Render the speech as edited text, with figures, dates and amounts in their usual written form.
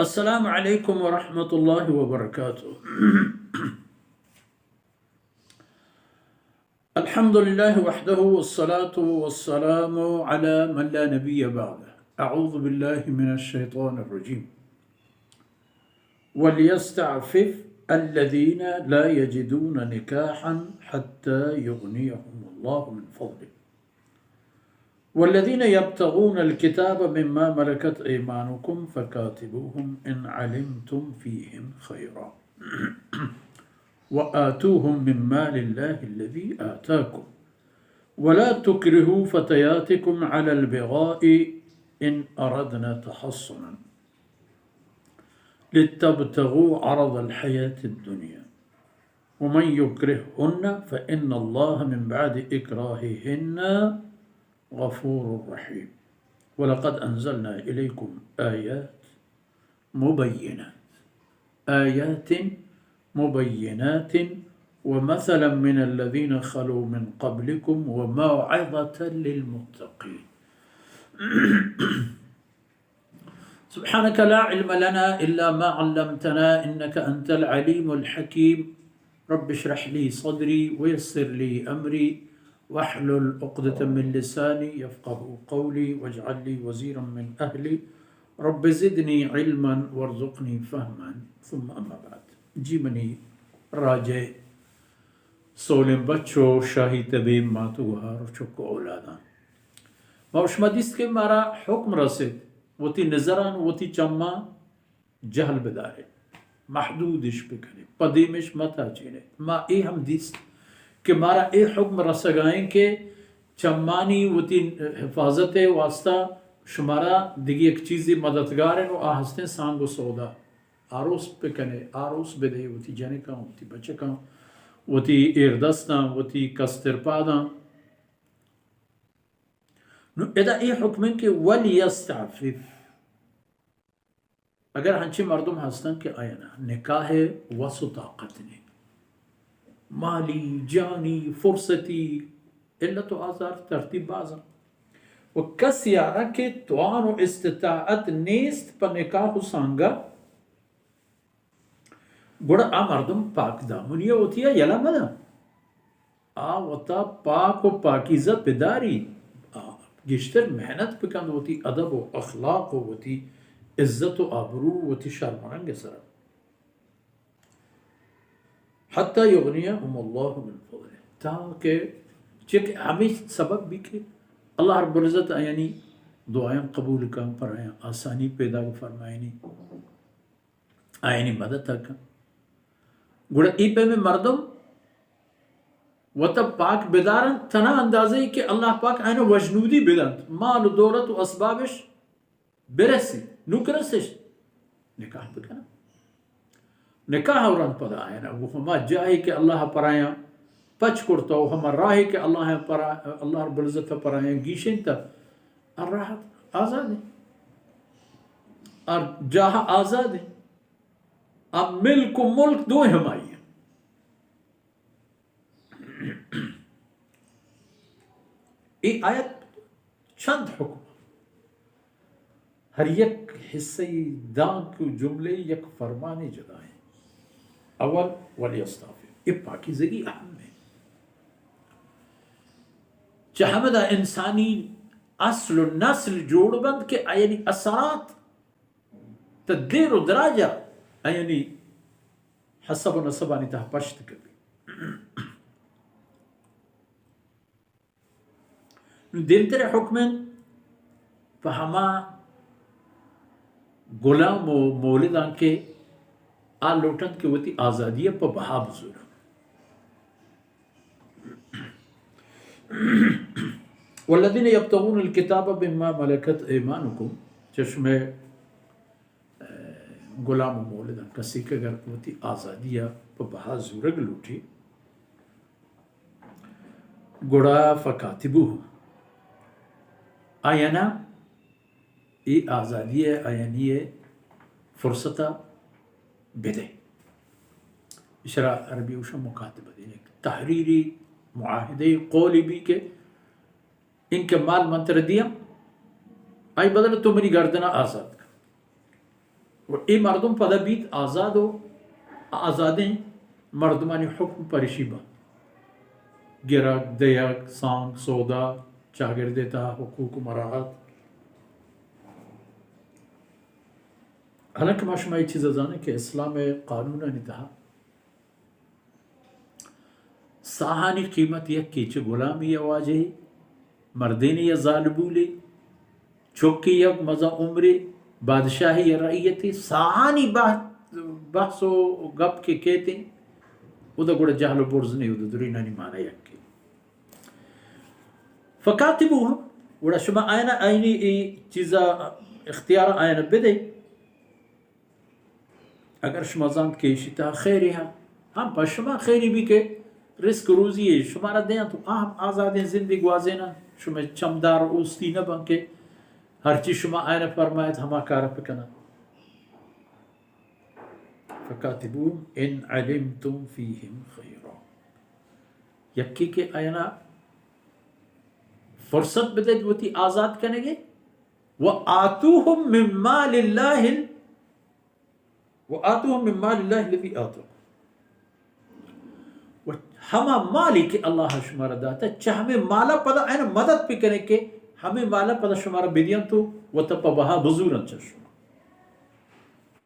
السلام علیکم ورحمۃ اللہ وبرکاتہ۔ الحمد للہ وحدہ والصلاة والسلام علی من لا نبی بعدہ۔ اعوذ باللہ من الشیطان الرجیم۔ وَلْيَسْتَعْفِفْ الَّذِينَ لَا يَجِدُونَ نِكَاحًا حَتَّى يُغْنِيَهُمُ اللَّهُ مِنْ فَضْلِهِ والذين يبتغون الكتاب مما ملكت أيمانكم فكاتبوهم إن علمتم فيهم خيرا وآتوهم من مال الله الذي آتاكم ولا تكرهوا فتياتكم على البغاء إن أردنا تحصنا لتبتغوا عرض الحياة الدنيا ومن يكرههن فإن الله من بعد إكراههن غفور رحیم۔ وَلَقَدْ أَنزَلْنَا إِلَيْكُمْ آيَاتٍ مُبَيِّنَاتٍ وَمَثَلًا مِّنَ الَّذِينَ خَلُوا مِن قَبْلِكُمْ وَمَوْعِظَةً لِّلْمُتَّقِينَ۔ سبحانك لا علم لنا إلا ما علمتنا إنك أنت العليم الحكيم۔ رب اشرح لي صدري ويسر لي أمري واحلل عقدة من لساني يفقهوا قولي واجعل لي وزيرا من أهلي رب زدني علما وارزقني فهما ثم أما بعد۔ جی منی راجع سولم بچو شاہی طبیم ماتو گوہار چکو اولادان موشمدیست کے مارا حکم رسید وتی نظران وتی چما جہل بدارے محدودش بکنے پدیمش متا چینے ما ای ہم دیست کہ مارا اے حکم رسگائیں کہ چمانی وتی حفاظت واسطہ شمارا دیگی ایک چیزی مددگار ہیں و آہستیں سانگو سودا آروس پہ کنے آروس بدے وتی جنے کا وتی بچے کا وتی ایردستا وتی کستر پادا نو ادا اے حکم ہے کہ وَلْيَسْتَعْفِفْ اگر ہنچے مردم ہستن کہ آیا نکاح وسو طاقت نے مالی جانی فرصتی علت و آزار ترتیب بازا و کس یارا کہ توان و استطاعت نیست پا نکاح سانگا گوڑا آ مردم پاک دامنیا ہوتی ہے یلا مدا آ وطا پاک و پاکیزت بداری گشتر محنت پکند ہوتی ادب و اخلاق ہوتی عزت و آبرو ہوتی شرمانگ سر حتی یغنیہم اللہ من فضلہ تاکہ چکہ ہمیں سبب بھی کہ اللہ رب العزت یعنی دعائیں قبول کن پر آیا آسانی پیدا فرمائنی آئینی مدد کن گوڑا ای پہ میں مردم و تب پاک بدارن تنا اندازے کہ اللہ پاک آئینہ وجنودی بدند مال و دولت و اسبابش برسی نکرسش نکاح بکنا نکاح اوران پدا آئینا وہ ہما جاہی کہ اللہ پر آیا پچ کرتا ہو ہما راہی کہ اللہ رب العزت پر آیا گیشن تا راحت آزاد ہے اور جاہ آزاد ہے اب ملک و ملک دو ہمائی ہیں ای آیت چند حکم ہر یک حصی دان کو جملے یک فرمانے جدا ہے۔ اول ولیستعفف یہ پاکیزگی اہم ہے چہمدہ انسانی اصل و نسل جوڑ بند کے یعنی اثرات تدیر و دراجہ یعنی حسب و نصبانی تہ پشت کبھی دین ترے حکمن فہما غلام و مولدان کے آ لوٹن کے وتی آزادی پا بہا بزور والذین یبتغون الکتاب مما ملکت ایمانکم چشم غلام و مولدان کسی کے اگر وتی آزادی پا بہا زورگ لوٹی گڑا فکاتبو آینا ای آزادی آینی فرصتا بدے اشرا عربی وشا مکاتبہ دینے تحریری معاہدے قولی بھی کہ ان کے مال منتر دیا آئی بدل تو میری گردنہ آزاد کر و ای مردم پدا بیت آزاد و آزادیں مردمانی حکم پرشی با گرک دیک سانگ سودا چاگردتا حقوق و مراحت. حالانکہ ما شما یہ چیز ازانے کہ اسلام قانون انتہا ساہانی قیمت یک کی چھ غلامی واجہی مردینی یا ظالبولی چوکی یک مزا عمری بادشاہی یا رعیتی ساہانی بحث و گپ کے کہتے ہیں او دا گوڑا جہل و برز نہیں، او دا درینا نہیں مانا یک کی. فکاتبوہم گوڑا شما آئینا آئینی ای چیزا اختیار آئینا بدے اگر شما زاند کہ شتا خیری ہے ہم پا شما خیری بھی کہ رزق روزی ہے شما را دیں تو ہم آزادیں زندگی گوازینا شما چمدار اوستی نہ بن کے ہر چیز شما آئینا فرمایت ہما کارا پکنا. فکاتبوہم ان علمتم فیہم خیرا یکی کہ آئینا فرصت بدے دوتی آزاد کرنے گے وآتوہم من مال اللہ وآتوہم من مال اللہ الذی آتوہم ہما مالی کہ اللہ شمارا داتا چاہ ہمیں مالا پدا این مدد پہ کرنے کے ہمیں مالا پدا شمارا بدیاں تو و تپا بہا بزورن چشم